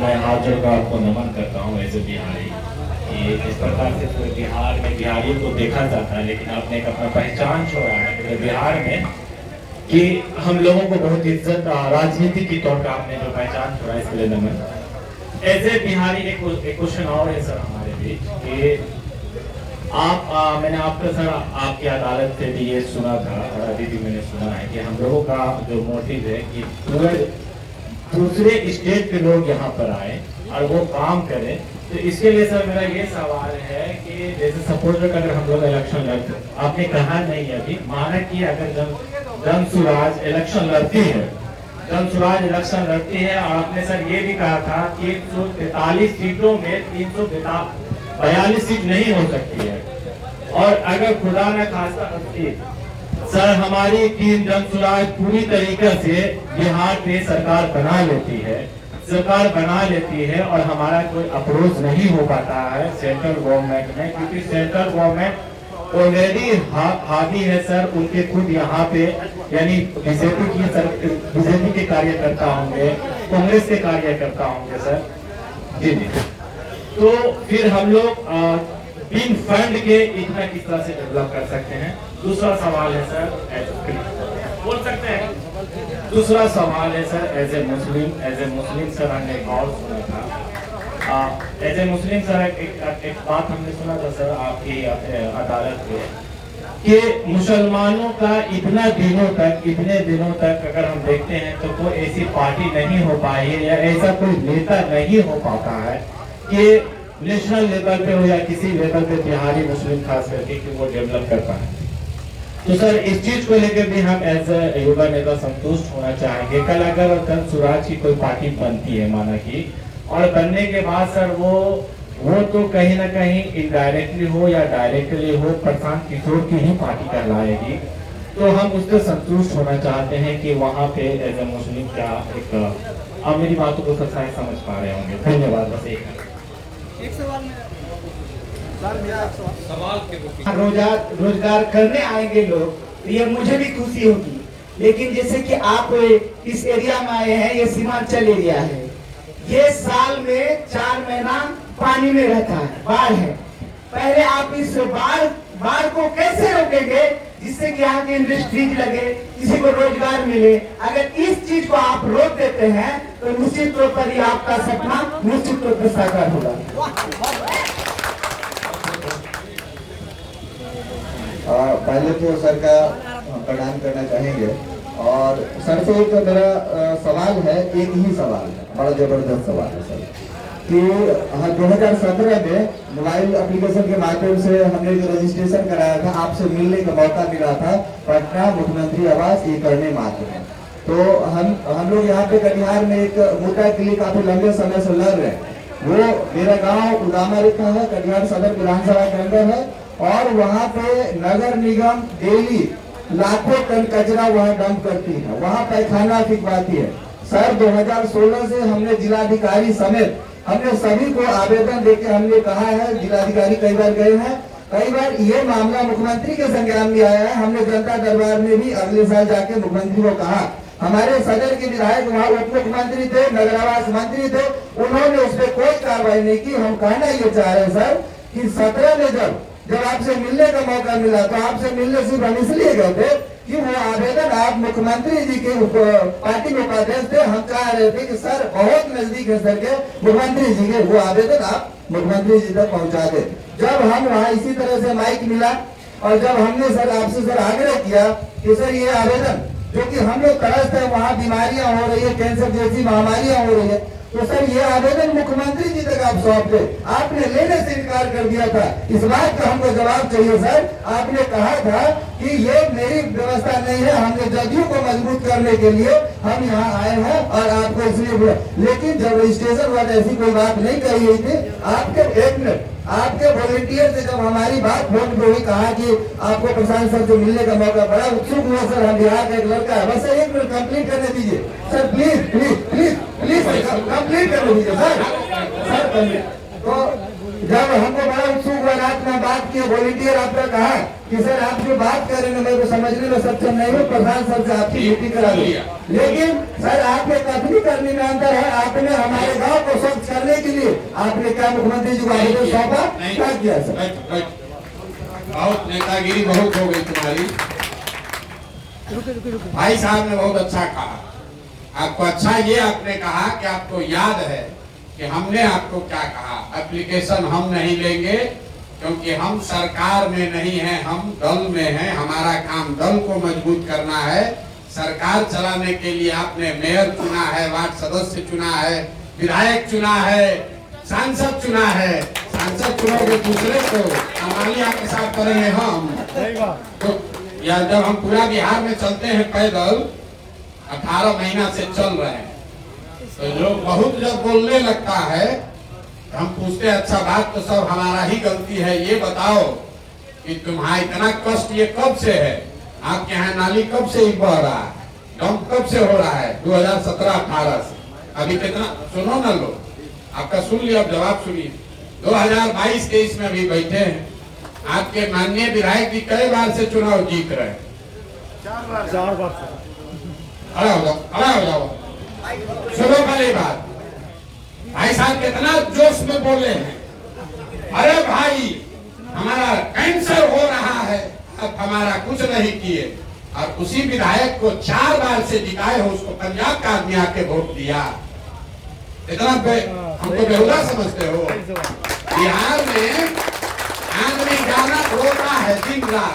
मैं हाथ जोड़कर आपको नमन करता हूँ एज ए बिहारी कि इस प्रकार से पूरे बिहार में बिहारियों को देखा जाता है, लेकिन आपने एक अपना पहचान छोड़ा है पूरे बिहार में कि हम लोगों को बहुत इज्जत राजनीति के तौर पर आपने जो पहचान छोड़ा है, इसके लिए नमन। एज ए बिहारी एक क्वेश्चन और है सर हमारे बीच कि मैंने आपका सर आपकी अदालत से भी ये सुना था और अभी भी मैंने सुना है कि हम लोगों का जो मोटिव है कि पूरे दूसरे स्टेट के लोग यहाँ पर आए और वो काम करें। तो इसके लिए सर मेरा ये सवाल है कि जैसे सपोज अगर हम लोग इलेक्शन लड़ते, आपने कहा नहीं अभी, माना कि अगर धनसुराज इलेक्शन लड़ती है, धनसुराज इलेक्शन लड़ती है और आपने सर ये भी कहा था कि 143 सीटों में 342 सीट नहीं हो सकती है, और अगर खुदा न खास्ता सर हमारी टीम धनसुराज पूरी तरीके से बिहार में सरकार बना लेती है और हमारा कोई अप्रोच नहीं हो पाता है सेंट्रल गवर्नमेंट में, क्योंकि सेंट्रल गवर्नमेंट ऑलरेडी हावी है सर, उनके खुद यहाँ पे यानी बीजेपी के कार्यकर्ता होंगे, कांग्रेस के कार्यकर्ता होंगे सर जी। तो फिर हम लोग बिन फंड के इतना किस तरह से डेवलप कर सकते हैं। दूसरा सवाल है सर, बोल सकते हैं, दूसरा सवाल है sir as a Muslim sir हमने एक और सुना था, एज ए मुस्लिम सर एक बात हमने सुना था सर आपकी अदालत में कि मुसलमानों का इतने दिनों तक अगर हम देखते हैं तो कोई ऐसी पार्टी नहीं हो पाई है या ऐसा कोई नेता नहीं हो पाता है कि नेशनल लेवल पे हो या किसी लेवल पे बिहारी मुस्लिम खास करके कि वो डेवलप कर पाए। तो सर इस चीज को लेकर भी हम एज ए युवा नेता संतुष्ट होना चाहेंगे। कल अगर धनसुराज की कोई पार्टी बनती है माना की, और बनने के बाद सर वो तो कहीं ना कहीं इनडायरेक्टली हो या डायरेक्टली हो प्रशांत किशोर की ही पार्टी कहलाएगी, तो हम उससे संतुष्ट होना चाहते हैं कि वहाँ पे एज ए मुस्लिम का एक आप मेरी बातों को सब शायद समझ पा रहे होंगे। धन्यवाद। बस एक सवाल रोजगार करने आएंगे लोग, तो ये मुझे भी खुशी होगी, लेकिन जैसे कि आप इस एरिया में आए हैं, ये सीमांचल एरिया है, ये साल में 4 महीना पानी में रहता है, बाढ़ है। पहले आप इस बाढ़ को कैसे रोकेंगे जिससे कि यहाँ की इंडस्ट्रीज लगे, किसी को रोजगार मिले। अगर इस चीज को आप रोक देते हैं तो निश्चित तौर पर ही आपका सपना निश्चित तौर पर साकार होगा। पहले तो सर का प्रणाम करना चाहेंगे, और सर से एक मेरा सवाल है, एक ही सवाल है, बड़ा जबरदस्त सवाल है सर कि 2017 में मोबाइल एप्लीकेशन के माध्यम से हमने जो रजिस्ट्रेशन कराया था, आपसे मिलने का मौका मिला था पटना मुख्यमंत्री आवास ये करने मात्र में। तो हम लोग यहाँ पे कटिहार में एक मुद्दा के लिए काफी लंबे समय से लड़ रहे हैं। वो मेरा गांव उदामा रेखा है, कटिहार सदर विधानसभा के अंदर है, और वहाँ पे नगर निगम डेली लाखों टन कचरा वहाँ डंप करती है, वहाँ पैखाना फिकवाती है। सर 2016 से हमने जिलाधिकारी समेत हमने सभी को आवेदन देके हमने कहा है, जिलाधिकारी कई बार गए हैं, कई बार ये मामला मुख्यमंत्री के संज्ञान में आया है। हमने जनता दरबार में भी अगले साल जाके मुख्यमंत्री को कहा। हमारे सदर के विधायक वहाँ उप मुख्यमंत्री थे, नगर आवास मंत्री थे, उन्होंने उस पर कोई कार्रवाई नहीं की। हम कहना ये चाह रहे हैं सर कि 17 में जब आपसे मिलने का मौका मिला तो आपसे मिलने सिर्फ हम इसलिए गए थे कि वो आवेदन आप मुख्यमंत्री जी के पार्टी में उपाध्यक्ष थे। हम चाह रहे थे कि सर बहुत नजदीक है सर के मुख्यमंत्री जी के, वो आवेदन आप मुख्यमंत्री जी तक पहुंचा दे। जब हम वहाँ इसी तरह से माइक मिला और जब हमने सर आपसे सर आग्रह किया कि सर ये आवेदन जो कि हम लोग त्रस्त है, वहाँ बीमारियां हो रही है, कैंसर जैसी महामारियां हो रही है, तो सर ये आवेदन मुख्यमंत्री जी तक आप सौंप दे। आपने लेने से इनकार कर दिया था। इस बात का हमको जवाब चाहिए सर। आपने कहा था कि ये मेरी व्यवस्था नहीं है, हमने जदयू को मजबूत करने के लिए हम यहाँ आए हैं और आपको इसलिए, लेकिन जब रजिस्ट्रेशन हुआ ऐसी कोई बात नहीं कही गई थी। आपके वॉलंटियर से जब हमारी बात फोन पे हुई, कहा कि आपको प्रशांत सर से मिलने का मौका, बड़ा उत्सुक हुआ सर। हम बिहार का एक लड़का है, बस 1 मिनट कंप्लीट करने दीजिए sir, please please please please complete करने दीजिए सर। तो जब हमको बड़ा उत्सुक हुआ सर आपने बात की, वॉलंटियर आपने कहा कि सर आप जो बात कर रहे हैं मैं समझने में सक्षम नहीं हूँ, प्रधान सर से आपकी मीटिंग करा दी। लेकिन सर आपके कथनी करने में अंतर है। आपने हमारे गांव को स्वच्छ करने के लिए आपने क्या मुख्यमंत्री जी को आवेदन सौंपा, क्या किया सर? बहुत नेतागिरी बहुत हो गई तुम्हारी। भाई साहब ने बहुत अच्छा कहा। आपको अच्छा ये आपने कहा कि आपको याद है कि हमने आपको क्या कहा। एप्लीकेशन हम नहीं लेंगे क्योंकि हम सरकार में नहीं है, हम दल में हैं। हमारा काम दल को मजबूत करना है। सरकार चलाने के लिए आपने मेयर चुना है, वार्ड सदस्य चुना है, विधायक चुना है, सांसद चुना है। सांसद चुनोगे दूसरे को, अमालिया के साथ करेंगे हम। तो या जब हम पूरा बिहार में चलते हैं पैदल, 18 महीना से चल रहे हैं, तो लोग बहुत जब बोलने लगता है तो हम पूछते हैं अच्छा बात तो सब हमारा ही गलती है, ये बताओ कि तुम्हारा इतना कष्ट ये कब से है? आपके यहाँ नाली कब से बह रहा है? डंप कब से हो रहा है? 2017-18 से। अभी कितना, सुनो ना लोग, आपका सुन लिया, अब जवाब सुनिए। 2022-23 में अभी बैठे हैं। आपके माननीय विधायक जी कई बार से चुनाव जीत रहे हैं। 4 बार। खड़ा हो जाओ। सुनो पहली बात, भाई साहब कितना जोश में बोले हैं। अरे भाई हमारा कैंसर हो रहा है, अब हमारा कुछ नहीं किए। और उसी विधायक को 4 बार से जिताए हो, उसको पंजाब का आदमी आके वोट दिया। इतना हमको बेहुदा समझते हो? बिहार में आदमी गाना रोता है दिन रात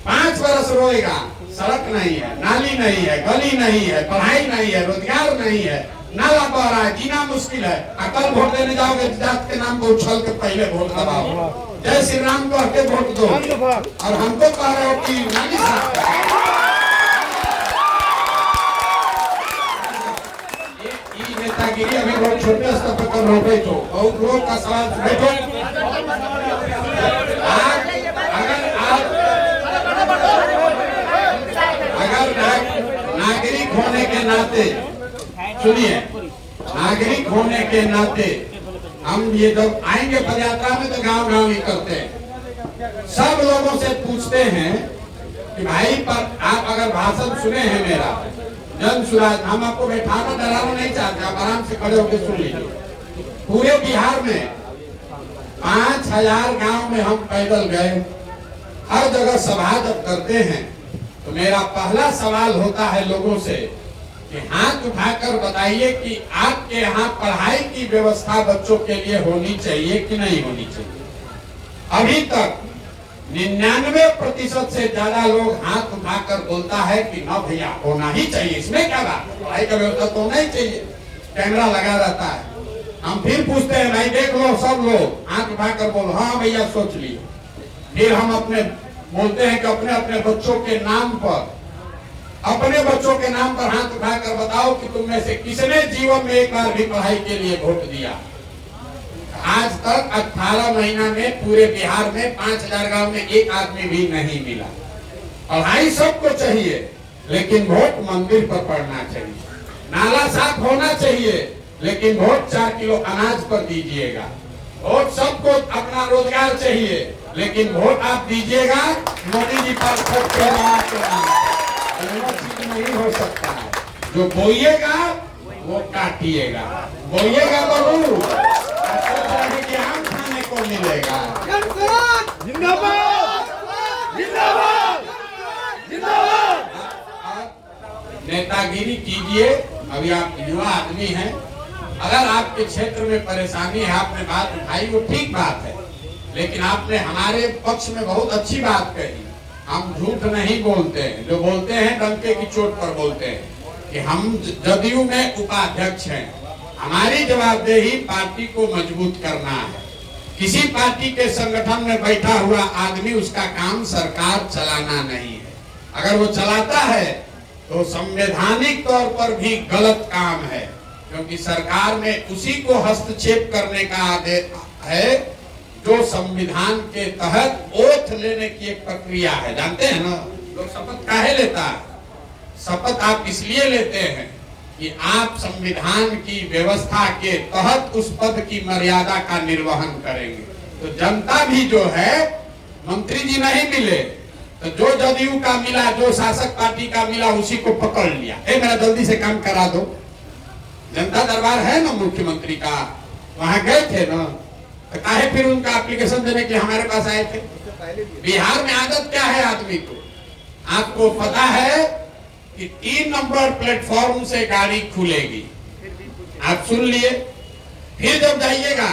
5 बरस रोएगा। सड़क नहीं है, नाली नहीं है, गली नहीं है, पढ़ाई नहीं है, रोजगार नहीं है, नाला बह रहा है, जीना मुश्किल है। कल वोट देने जाओगे, जात के नाम को उछल के पहले वोट दबाओ, जय श्री राम कह के वोट दो, और हमको कह रहे हो कि नाली साफ। ये नेतागिरी अभी बहुत छोटे स्तर पर कर रहे हो। बहुत लोग का सवाल बैठो। नागरिक होने के नाते, सुनिए, नागरिक होने के नाते हम ये जब आएंगे पदयात्रा में तो गांव गांव ही करते हैं। सब लोगों से पूछते हैं कि भाई पर आप अगर भाषण सुने हैं मेरा जन सुराज, हम आपको बैठाना डराना नहीं चाहते, आप आराम से खड़े होकर सुन लीजिए। पूरे बिहार में 5000 गांव में हम पैदल गए। हर जगह सभा जब करते हैं तो मेरा पहला सवाल होता है लोगों से कि हाथ उठाकर बताइए कि आपके यहाँ पढ़ाई की व्यवस्था बच्चों के लिए होनी चाहिए कि नहीं होनी चाहिए। अभी तक 99% से ज्यादा लोग हाथ उठाकर बोलता है कि ना भैया होना ही चाहिए, इसमें क्या बात है, पढ़ाई का व्यवस्था तो होना ही चाहिए। कैमरा लगा रहता है। हम फिर पूछते हैं भाई देख लो, सब लोग हाथ उठाकर बोलो हाँ भैया सोच लिए। फिर हम अपने बोलते हैं कि अपने अपने बच्चों के नाम पर, अपने बच्चों के नाम पर हाथ उठाकर बताओ कि तुम में से किसने जीवन में एक बार भी पढ़ाई के लिए वोट दिया। आज तक 18 महीना में पूरे बिहार में 5000 गांव में एक आदमी भी नहीं मिला। पढ़ाई सबको चाहिए, लेकिन वोट मंदिर पर पड़ना चाहिए। नाला साफ होना चाहिए, लेकिन वोट 4 किलो अनाज पर दीजिएगा। वोट सबको अपना रोजगार चाहिए, लेकिन वोट आप दीजिएगा मोदी जी पर के नाम। चीज नहीं हो सकता है। जो बोइएगा वो काटिएगा, बोइएगा बबू कि आम खाने को मिलेगा। जिंदाबाद जिंदाबाद जिंदाबाद। नेतागिरी कीजिए। अभी आप युवा आदमी हैं, अगर आपके क्षेत्र में परेशानी है, आपने बात उठाई, वो ठीक बात है, लेकिन आपने हमारे पक्ष में बहुत अच्छी बात कही। हम झूठ नहीं बोलते हैं, जो बोलते हैं डंके की चोट पर बोलते हैं कि हम जदयू में उपाध्यक्ष हैं। हमारी जवाबदेही पार्टी को मजबूत करना है। किसी पार्टी के संगठन में बैठा हुआ आदमी, उसका काम सरकार चलाना नहीं है। अगर वो चलाता है तो संवैधानिक तौर पर भी गलत काम है, क्योंकि सरकार में उसी को हस्तक्षेप करने का आदेश है जो संविधान के तहत ओथ लेने की एक प्रक्रिया है। जानते हैं ना लोग शपथ काहे लेता है? शपथ आप इसलिए लेते हैं कि आप संविधान की व्यवस्था के तहत उस पद की मर्यादा का निर्वहन करेंगे। तो जनता भी जो है, मंत्री जी नहीं मिले तो जो जदयू का मिला, जो शासक पार्टी का मिला, उसी को पकड़ लिया। मेरा जल्दी से काम करा दो। जनता दरबार है ना मुख्यमंत्री का, वहां गए थे ना, तो काहे फिर उनका एप्लीकेशन देने के हमारे पास आए थे? बिहार में आदत क्या है आदमी को, आपको पता है कि 3 नंबर प्लेटफॉर्म से गाड़ी खुलेगी, आप सुन लिए। फिर जब जाइएगा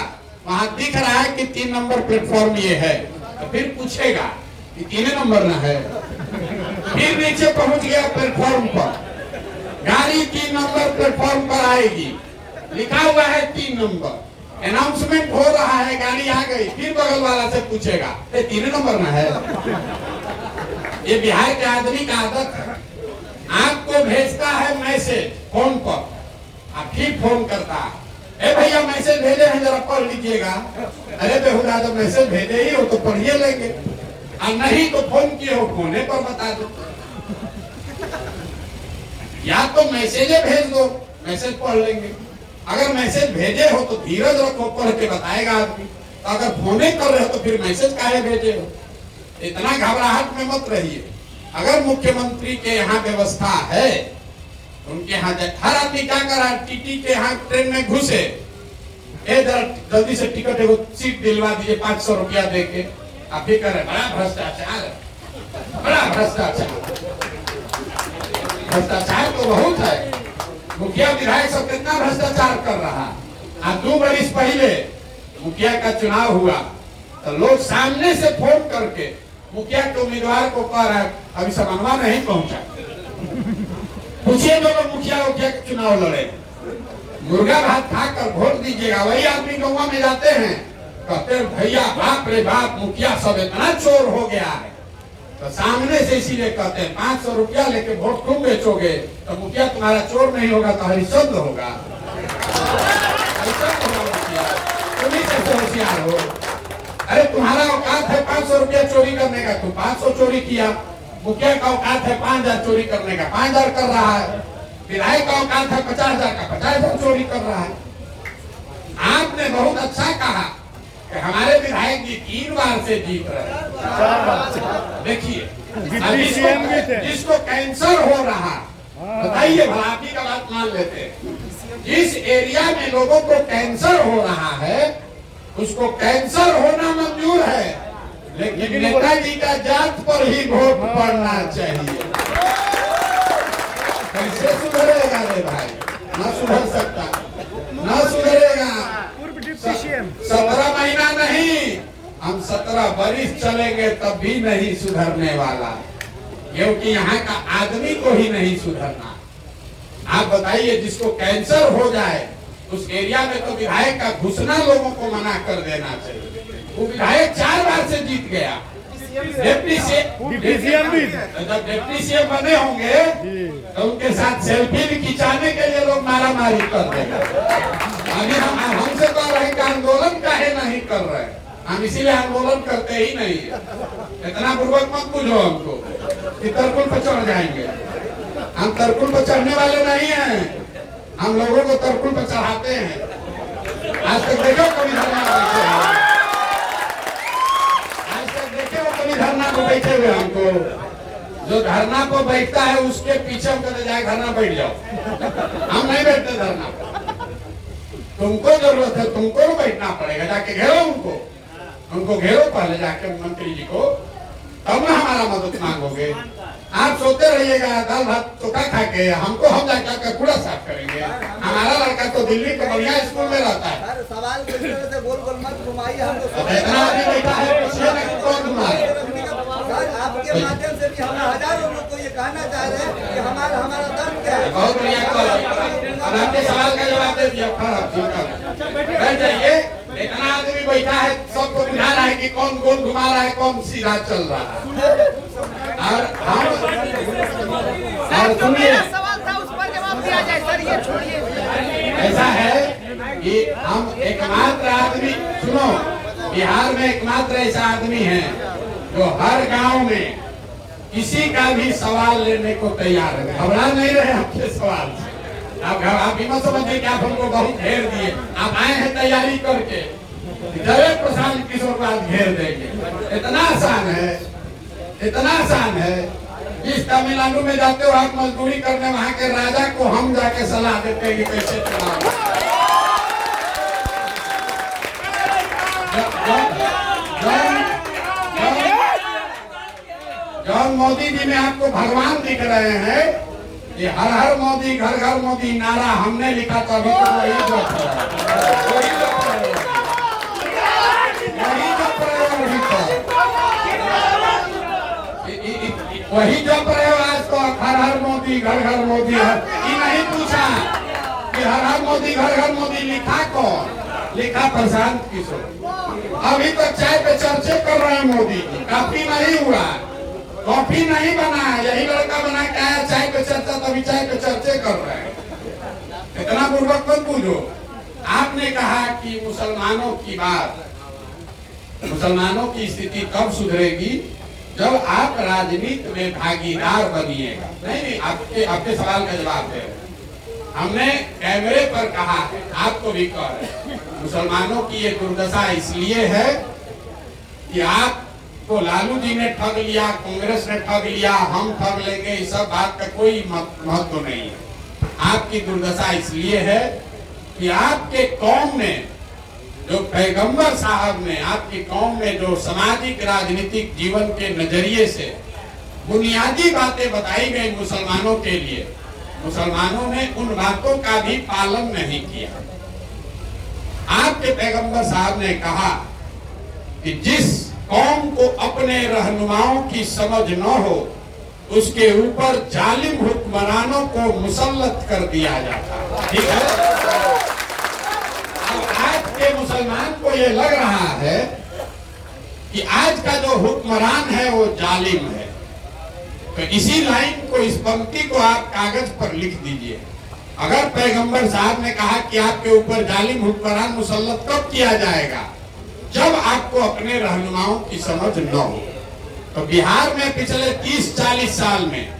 वहां दिख रहा है कि 3 नंबर प्लेटफॉर्म ये है, तो फिर पूछेगा कि 3 नंबर ना है। फिर नीचे पहुंच गया प्लेटफॉर्म पर, गाड़ी 3 नंबर प्लेटफॉर्म पर आएगी, लिखा हुआ है 3 नंबर, अनाउंसमेंट हो रहा है, गाड़ी आ गई, फिर बगल वाला से पूछेगा 3 नंबर ना है। ये बिहार के आदमी का आदत है। आपको भेजता है मैसेज फोन पर, आप फिर फोन करता है, भैया मैसेज भेजे हैं, जरा पढ़ लीजिएगा। अरे बेहुदा, जब मैसेज भेजे ही हो तो पढ़िए लेंगे, और नहीं तो फोन किए हो, फोने पर बता दो। या तो मैसेज भेज दो, मैसेज पढ़ लेंगे। अगर मैसेज भेजे हो तो धीरज रखो, पढ़ के बताएगा आदमी। तो अगर फोने कर रहे हो तो फिर मैसेज काहे भेजे हो? इतना घबराहट में मत रहिए। अगर मुख्यमंत्री के यहाँ व्यवस्था है, उनके यहाँ हर आदमी क्या कर रहा है, टीटी के यहाँ ट्रेन में घुसे, जरा जल्दी से टिकट एगो सीट दिलवा दीजिए 500 रुपया दे के। आप भी कर रहे, बड़ा भ्रष्टाचार, बड़ा भ्रष्टाचार। भ्रष्टाचार तो बहुत है। मुखिया विधायक सब कितना भ्रष्टाचार कर रहा। आज 2 वर्ष पहले मुखिया का चुनाव हुआ तो लोग सामने से फोन करके मुखिया के उम्मीदवार को कह रहा है, अभी समन्वय नहीं पहुंचा, पूछिए लोग मुखिया के चुनाव लड़े, मुर्गा भात खाकर वोट दीजिएगा। वही आदमी गाँव में जाते हैं, कहते हैं भैया बाप रे बाप, मुखिया सब इतना चोर हो गया है। तो सामने से इसीलिए कहते हैं 500 रुपया लेके वोट तुम बेचोगे तो मुखिया तुम्हारा चोर नहीं होगा तो हरिश्चंद्र होगा। तुम ही कैसे होशियार हो? अरे तुम्हारा औकात है 500 रुपया चोरी करने का, तुम 500 चोरी किया। मुखिया का औकात है 5000 चोरी करने का, 5000 कर रहा है। विधायक का औकात है 50,000 का, 50,000 चोरी कर रहा है। आपने बहुत अच्छा कहा कि हमारे विधायक जी 3 बार से जीत रहे हैं। देखिए, जिसको कैंसर हो रहा, बताइए भला, आप ही का बात मान लेते हैं। जिस एरिया में लोगों को कैंसर हो रहा है, उसको कैंसर होना मंजूर है, लेकिन नेताजी का जात पर ही वोट पड़ना चाहिए। कैसे सुधरेगा रे भाई? न सुधर सकता, न सुधरेगा। 17 महीना नहीं, हम 17 वर्ष चलेंगे तब भी नहीं सुधरने वाला, क्योंकि यहाँ का आदमी को ही नहीं सुधरना। आप बताइए, जिसको कैंसर हो जाए उस एरिया में तो विधायक का घुसना लोगों को मना कर देना चाहिए। वो विधायक 4 बार से जीत गया। डिप्टी सीएम भी, जब डिप्टी सीएम बने होंगे तो उनके साथ सेल्फी भी खिंचाने के लिए लोग मारा मारी कर देंगे। अभी हमसे कह रहे हैं कि आंदोलन काहे नहीं कर रहे, हम इसीलिए आंदोलन करते ही नहीं है। इतना पूर्वक मत पूछो हमको कि तरकुल पर चढ़ जाएंगे। हम तरकुल पर चढ़ने वाले नहीं हैं, हम लोगों को तरकुल पर चढ़ाते हैं। आज तक देखो कभी धरना बैठे हैं, आज तक देखे हो कभी धरना को बैठे हुए? हमको जो धरना को बैठता है उसके पीछे हम कहते जाए धरना बैठ जाओ, हम नहीं बैठते धरना पर। तुमको जरूरत है, तुमको बैठना पड़ेगा, जाके घेरो उनको घेरो पहले जाके मंत्री जी को, तब ना हमारा मदद मांगोगे। आप सोते रहिएगा दाल भात चोखा खा के, हमको हम जाकर कूड़ा साफ करेंगे। हमारा लड़का तो दिल्ली के बढ़िया स्कूल में रहता है। सवाल से गोल गोल मत घुमाइए, इतना आदमी बैठा है, पूछिए ना कि कौन घुमाए। आपके माध्यम से भी हम हजारों लोग को ये कहना चाह रहे हैं कि हमारा दर्द क्या है। बहुत बढ़िया कॉल, आपके सवाल का जवाब दे दिया। बैठ जाइए। इतना आदमी बैठा है, सबको बुझा रहा है कि कौन गोल घुमा रहा है, कौन सीधा चल रहा है। और हम सुनिए, सवाल था उस पर जवाब दिया जाए सर, ये छोड़िए। ऐसा है कि हम एकमात्र आदमी, सुनो, बिहार में एकमात्र ऐसा आदमी है जो हर गांव में किसी का भी सवाल लेने को तैयार है। घबरा नहीं रहे आपके सवाल से। आप भी मत समझिए कि आप हमको बहुत घेर दिए। आप आए हैं तैयारी करके, जरे प्रशांत किशोर बाद घेर देंगे। इतना आसान है, इतना आसान है। जिस तमिलनाडु में जाते हो आप मजदूरी करने, वहां के राजा को हम जाके सलाह देते हैं कि कैसे चुनाव। जॉन मोदी जी में आपको भगवान दिख रहे हैं। ये हर हर मोदी, घर घर मोदी नारा हमने लिखा था, अभी तो वही जो वही जप रहे हो आज तो। हर हर मोदी, घर घर मोदी। ये नहीं पूछा कि हर हर मोदी, घर घर मोदी लिखा कौन? लिखा प्रशांत किशोर। अभी तक चाय पे चर्चे कर रहे हैं मोदी जी। काफी नहीं हुआ, कॉफी नहीं बना, यही लड़का बना के आया चाय पे चर्चा, तभी चाय पे चर्चे कर रहे हैं। इतना पूर्वक मत पूछो। आपने कहा कि मुसलमानों की बात, मुसलमानों की स्थिति तब सुधरेगी जब आप राजनीति में भागीदार बनिएगा। नहीं, आपके सवाल का जवाब है। हमने कैमरे पर कहा है, आपको भी कह रहे, मुसलमानों की ये दुर्दशा इसलिए है कि आपको लालू जी ने ठग लिया, कांग्रेस ने ठग लिया, हम ठग लेंगे, इस सब बात का कोई महत्व नहीं है। आपकी दुर्दशा इसलिए है कि आपके कौम में जो पैगंबर साहब ने, आपकी कौम में जो सामाजिक राजनीतिक जीवन के नजरिए से बुनियादी बातें बताई गई मुसलमानों के लिए, मुसलमानों ने उन बातों का भी पालन नहीं किया। आपके पैगंबर साहब ने कहा कि जिस कौम को अपने रहनुमाओं की समझ न हो, उसके ऊपर जालिम हुक्मरानों को मुसल्लत कर दिया जाता। ठीक है। आज के मुसलमान को यह लग रहा है कि आज का जो हुक्मरान है वो जालिम है। तो इसी लाइन को, इस पंक्ति को आप कागज पर लिख दीजिए। अगर पैगंबर साहब ने कहा कि आपके ऊपर जालिम हुक्मरान मुसल्लत कब किया जाएगा? जब आपको अपने रहनुमाओं की समझ न हो। तो बिहार में पिछले 30-40 साल में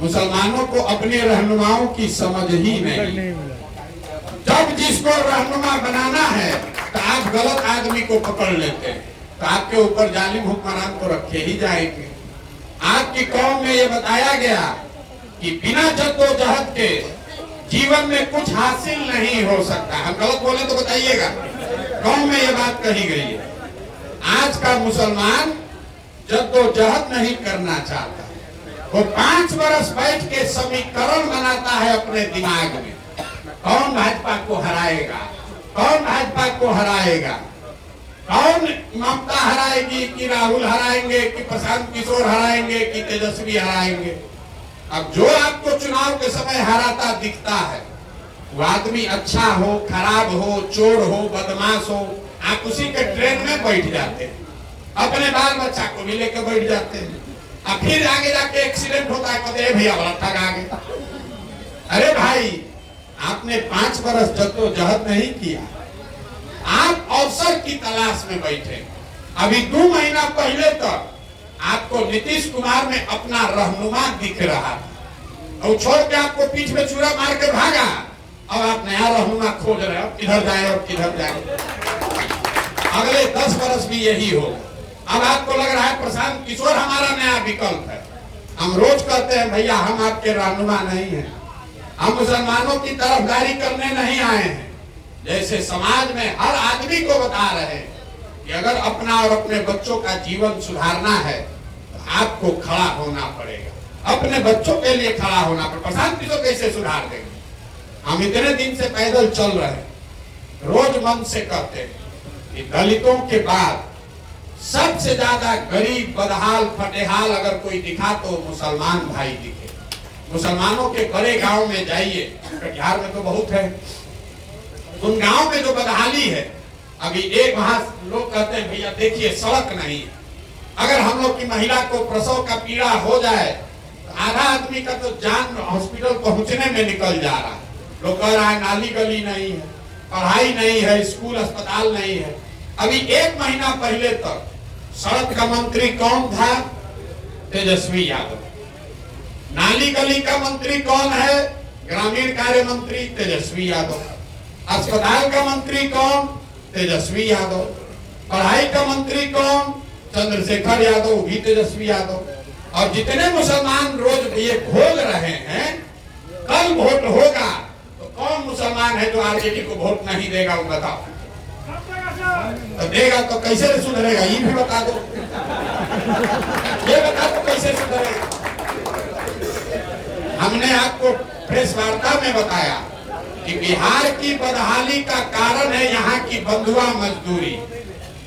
मुसलमानों को अपने रहनुमाओं की समझ ही नहीं। जब जिसको रहनुमा बनाना है तो आप गलत आदमी को पकड़ लेते हैं, तो आपके ऊपर जालिम हुक्मरान को रखे ही जाएंगे। आपकी कौम में ये बताया गया कि बिना जद्दोजहद के जीवन में कुछ हासिल नहीं हो सकता। हम गलत बोले तो बताइएगा। कौम में ये बात कही गई है। आज का मुसलमान जद्दोजहद नहीं करना चाहता। वो 5 बरस बैठ के समीकरण बनाता है अपने दिमाग में, कौन भाजपा को हराएगा, कौन भाजपा को हराएगा, कौन ममता हराएगी, कि राहुल हराएंगे, कि प्रशांत किशोर हराएंगे, कि तेजस्वी हराएंगे। अब जो आपको चुनाव के समय हराता दिखता है, वो आदमी अच्छा हो, खराब हो, चोर हो, बदमाश हो, आप उसी के ट्रेन में बैठ जाते हैं, अपने बाल बच्चा को भी लेकर बैठ जाते हैं। अब फिर आगे जाके एक्सीडेंट होता है, कहते भैया बड़ा ठग आ गया। अरे भाई, आपने 5 बरस जद्दोजहद नहीं किया, आप अवसर की तलाश में बैठे। अभी 2 महीना पहले तक आपको नीतीश कुमार में अपना रहनुमा दिख रहा था, और छोड़ के आपको पीठ में चूड़ा मार के भागा। अब आप नया रहनुमा खोज रहे हो, किधर जाए और किधर जाए। अगले 10 बरस भी यही हो। अब आपको लग रहा है प्रशांत किशोर हमारा नया विकल्प है। हम रोज कहते हैं भैया हम आपके रहनुमा नहीं हैं, हम मुसलमानों की तरफदारी करने नहीं आए हैं। जैसे समाज में हर आदमी को बता रहे हैं कि अगर अपना और अपने बच्चों का जीवन सुधारना है तो आपको खड़ा होना पड़ेगा, अपने बच्चों के लिए खड़ा होना पड़ेगा। प्रशांत किशोर कैसे सुधार देंगे? हम इतने दिन से पैदल चल रहे हैं, रोज मन से कहते हैं कि दलितों के बाद सबसे ज्यादा गरीब, बदहाल, फटेहाल अगर कोई दिखा तो मुसलमान भाई दिखे। मुसलमानों के बड़े गांव में जाइए, कटिहार में तो बहुत है, उन गांव में जो बदहाली है, अभी एक वहां लोग कहते हैं भैया देखिए सड़क नहीं है। अगर हम लोग की महिला को प्रसव का पीड़ा हो जाए तो आधा आदमी का तो जान हॉस्पिटल पहुंचने में निकल जा रहा है। लोग कह रहा है नाली गली नहीं है, पढ़ाई नहीं है, स्कूल अस्पताल नहीं है। अभी 1 महीना पहले तक सड़क का मंत्री कौन था? तेजस्वी यादव। नाली गली का मंत्री कौन है? ग्रामीण कार्य मंत्री तेजस्वी यादव। अस्पताल का मंत्री कौन? तेजस्वी यादव। पढ़ाई का मंत्री कौन? चंद्रशेखर यादव, भी तेजस्वी यादव। और जितने मुसलमान रोज ये घोल रहे हैं, कल वोट होगा तो कौन मुसलमान है जो आरजेडी को वोट नहीं देगा, वो बताओ। तो देगा तो कैसे सुधरेगा, ये भी बता दो। ये बता दो कैसे सुधरेगा। हमने आपको प्रेस वार्ता में बताया कि बिहार की बदहाली का कारण है यहाँ की बंधुआ मजदूरी।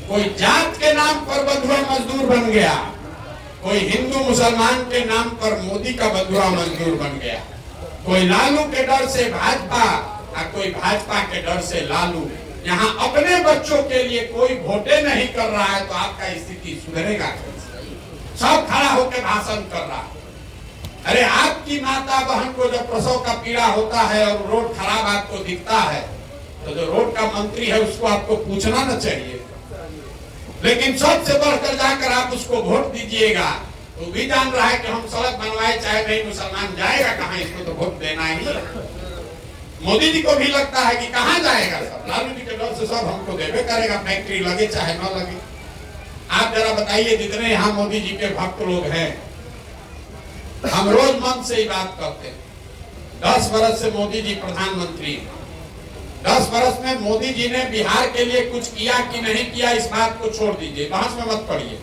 कोई जात के नाम पर बंधुआ मजदूर बन गया, कोई हिंदू मुसलमान के नाम पर मोदी का बंधुआ मजदूर बन गया, कोई लालू के डर से भाजपा और कोई भाजपा के डर से लालू। यहाँ अपने बच्चों के लिए कोई वोटे नहीं कर रहा है तो आपका स्थिति सुधरेगा कैसे? सब खड़ा होकर भाषण कर रहा है। अरे आपकी माता बहन को जब प्रसव का पीड़ा होता है और रोड खराब आपको दिखता है तो जो रोड का मंत्री है उसको आपको पूछना न चाहिए, लेकिन सबसे बढ़कर जाकर आप उसको वोट दीजिएगा। तो भी जान रहा है कि हम सड़क बनवाए चाहे नहीं, मुसलमान जाएगा कहाँ, इसको तो वोट देना ही है। मोदी जी को भी लगता है कि कहाँ जाएगा सब, लालू जी के डर से सब हमको देवे करेगा, फैक्ट्री लगे चाहे न लगे। आप जरा बताइए, जितने यहाँ मोदी जी के भक्त लोग हैं, हम रोज मन से ही बात करते हैं। 10 वर्ष से मोदी जी प्रधानमंत्री हैं। 10 वर्ष में मोदी जी ने बिहार के लिए कुछ किया कि नहीं किया, इस बात को छोड़ दीजिए, बहस में मत पड़िए।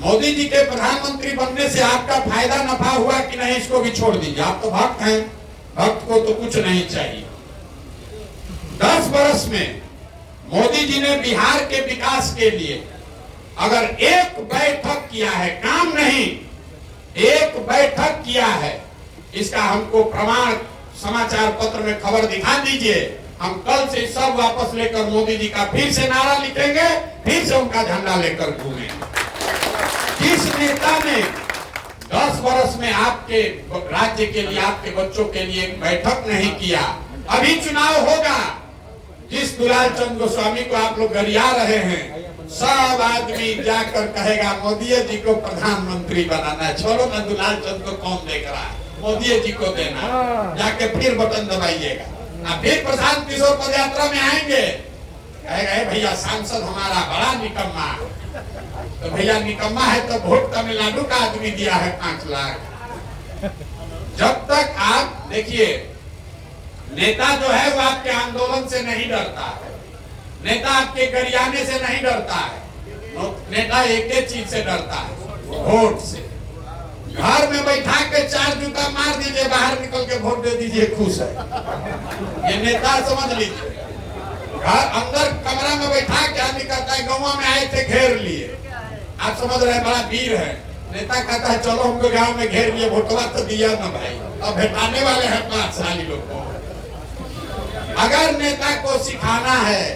मोदी जी के प्रधानमंत्री बनने से आपका फायदा नफा हुआ कि नहीं, इसको भी छोड़ दीजिए। आप तो भक्त हैं, भक्त को तो कुछ नहीं चाहिए। 10 वर्ष में मोदी जी ने बिहार के विकास के लिए अगर एक बैठक किया है, काम नहीं, एक बैठक किया है, इसका हमको प्रमाण समाचार पत्र में खबर दिखा दीजिए। हम कल से सब वापस लेकर मोदी जी का फिर से नारा लिखेंगे, फिर से उनका झंडा लेकर घूमेंगे। किस नेता ने 10 वर्ष में आपके राज्य के लिए, आपके बच्चों के लिए एक बैठक नहीं किया? अभी चुनाव होगा, जिस दुलाल चंद गोस्वामी को आप लोग गरिया रहे हैं, सब आदमी जाकर कहेगा मोदी जी को प्रधानमंत्री बनाना है। छोड़ो ना, दुलाल चंद को कौन देख रहा है, मोदी जी को देना। जाके फिर बटन दबाइएगा। फिर प्रशांत किशोर पद यात्रा में आएंगे, कहेगा भैया सांसद हमारा बड़ा निकम्मा। तो भैया निकम्मा है तो वोट तमिलनाडु का आदमी दिया है 5 लाख। जब तक आप देखिए, नेता जो है वो आपके आंदोलन से नहीं डरता है, नेता आपके गरियाने से नहीं डरता है। नेता एक ही चीज से डरता है, वोट से। घर में बैठा के 4 जूता मार दीजिए, बाहर निकल के वोट दे दीजिए, खुश है। ये नेता समझ लीजिए। घर अंदर कमरा में बैठा के आदमी कहता है गाँव में आए थे घेर लिए, आप समझ रहे हैं बड़ा वीर है। नेता कहता है चलो हमको गाँव में घेर लिए, वोटवा तो दिया ना भाई, अब भेटाने वाले हैं 5 साल लोग को। अगर नेता को सिखाना है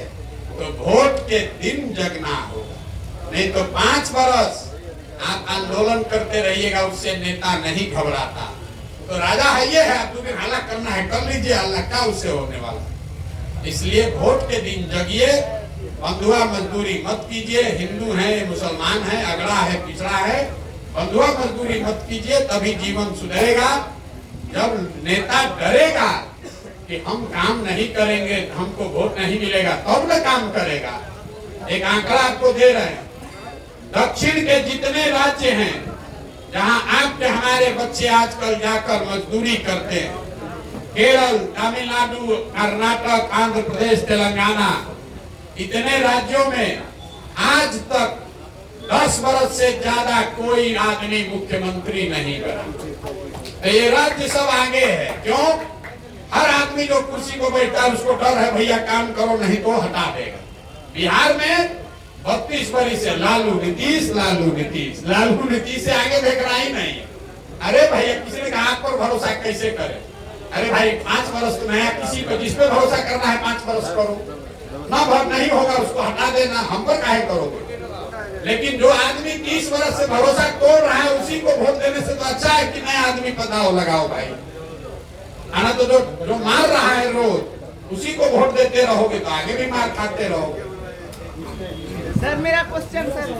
तो वोट के दिन जगना होगा, नहीं तो 5 वर्ष आप आंदोलन करते रहिएगा, उससे नेता नहीं घबराता। तो राजा है ये है, आप 2 दिन हल्ला करना है कर लीजिए, अल्लाह का उससे होने वाला। इसलिए वोट के दिन जगिए, बंधुआ मजदूरी मत कीजिए। हिंदू है, मुसलमान है, अगड़ा है, पिछड़ा है, बंधुआ मजदूरी मत कीजिए, तभी जीवन सुधरेगा। जब नेता डरेगा कि हम काम नहीं करेंगे, हमको वोट नहीं मिलेगा, तब न काम करेगा। एक आंकड़ा आपको दे रहे हैं, दक्षिण के जितने राज्य हैं जहां आपके हमारे बच्चे आजकल जाकर मजदूरी करते हैं, केरल, तमिलनाडु, कर्नाटक, आंध्र प्रदेश, तेलंगाना, इतने राज्यों में आज तक 10 वर्ष से ज्यादा कोई आदमी मुख्यमंत्री नहीं बना। तो ये राज्य सब आगे है। क्यों? हर आदमी जो कुर्सी को बैठता है उसको डर है भैया काम करो नहीं तो हटा देगा। बिहार में 32 वर्ष से लालू नीतीश, लालू नीतीश, लालू नीतीश से आगे देख रहा ही नहीं। अरे भैया किसी ने कहा आप पर भरोसा कैसे करे? अरे भाई 5 वर्ष तो नया किसी को जिसपे भरोसा करना है 5 वर्ष करो, ना भर नहीं होगा उसको हटा देना, हम पर काहे करोगे? लेकिन जो आदमी 30 वर्ष से भरोसा तोड़ रहा है उसी को वोट देने से तो अच्छा है कि नया आदमी पता लगाओ भाई। आना तो जो मार रहा है रोज उसी को वोट देते रहोगे तो आगे भी मार खाते रहोगे। सर मेरा क्वेश्चन सर